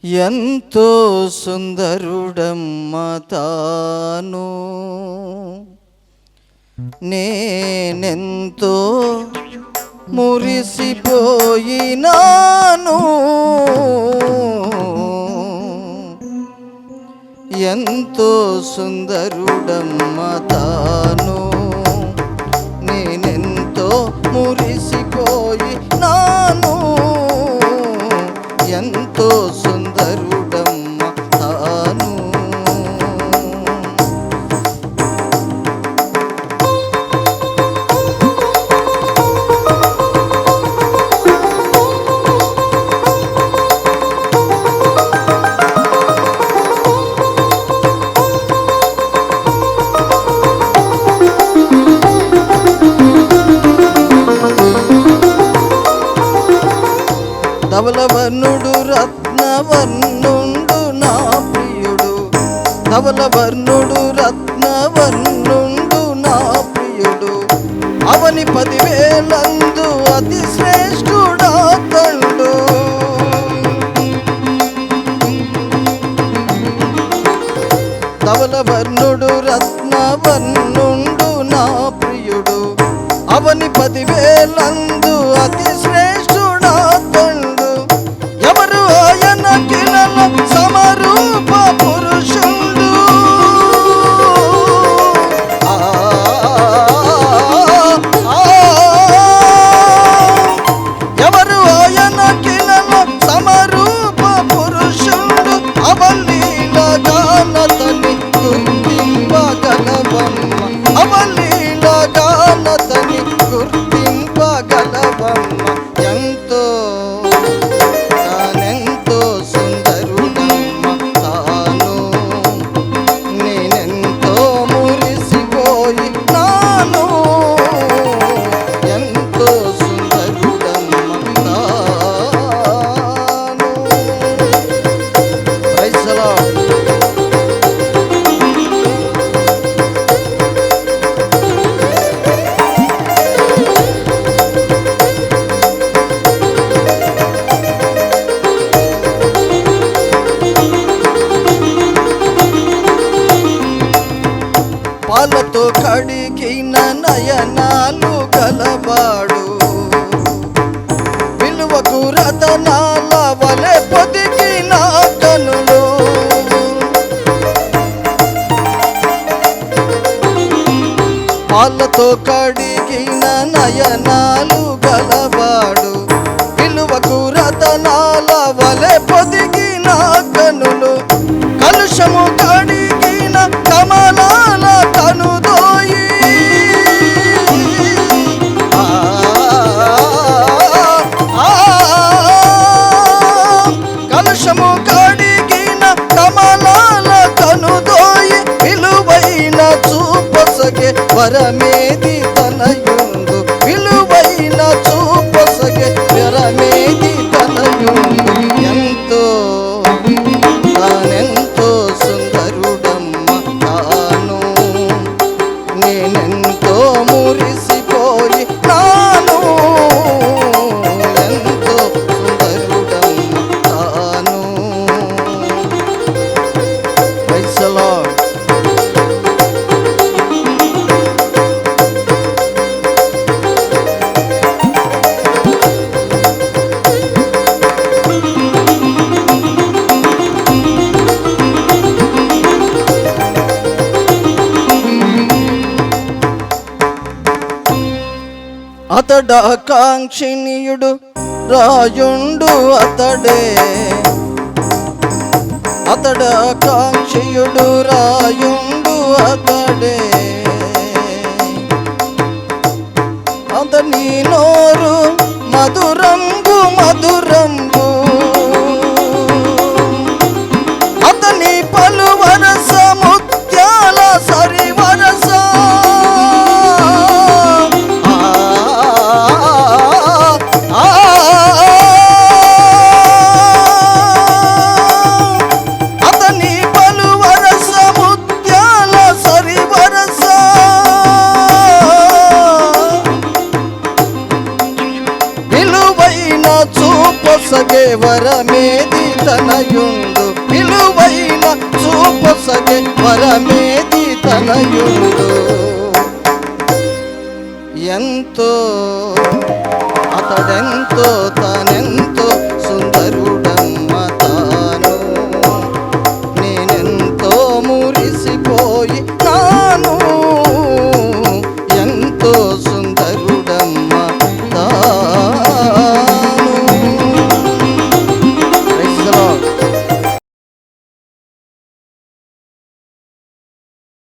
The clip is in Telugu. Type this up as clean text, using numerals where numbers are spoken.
ఎంతో సుందరుడమ్మ తాను, నేనెంతో మురిసిపోయినాను. ఎంతో సుందరుడమ్మ తాను, నేనెంతో మురిసిపోయినాను. ఎంతో సుందరుడమ్మ తాను. ధవలవర్ణుడు రత్నవర్ణుండు నా ప్రియుడు, ధవలవర్ణుడు రత్నవర్ణుండు నా ప్రియుడు. అవని 10,000 అతి శ్రేష్ఠుడా తండు. ధవలవర్ణుడు రత్నవర్ణుండు నా ప్రియుడు. అవని 10,000 అతి శ్రేష్ఠుడా తండు. ఎవరు ఆయన కిలల సమరూప పురుషుడు. ఎవరు ఆయన కిలల సమరూప పురుషుడు. అవలీల గానతని గుర్తింపగలవమ్మ, అవలీల గానతని గుర్తింపగలవమ్మ. ఎంతో తానెంతో సుందరుడమ్మ తాను, నేనెంతో మురిసిపోయినాను. ఎంతో సుందరుడమ్మ తాను. Praise the lord. పాలతో కడిగిన నయనాలు గలవాడు, విలువకు రతనాల వలె పొదిగిన కనులు. పాలతో కడిగిన నయనాలు గలవాడు, విలువకు రతనాల వలె పొదిగిన కనులు. కలుషము కడిగిన కమలాల కనుదోయి, కలుషము కడిగిన కమలాల కనుదోయి. విలువైన చూపసగే వరమేది తనయుండు, విలువైన చూపసగే వరమేది తనయుండు. ఎంతో తానెంతో సుందరుడమ్మ తాను, నేనెంతో మురిసిపోయినాను. ఎంతో సుందరుడమ్మ తాను. Praise the lord. అతడాకాంక్షిణీయుడు రాయుండు అతడే, అతడాకాంక్షియుడు రాయుండు అతడే. అతని నోరు మధురంబు మధురంబు, అతని పలువరస ముత్యాల సరివరస. అతని పలువరస ముత్యాల సరివరస. విలువైన చూపసగే వరమేది తన తనయుండు విలువైన చూపొసగే వరమేది తనయుండు ఎంతో అతడెంతో తనెంతో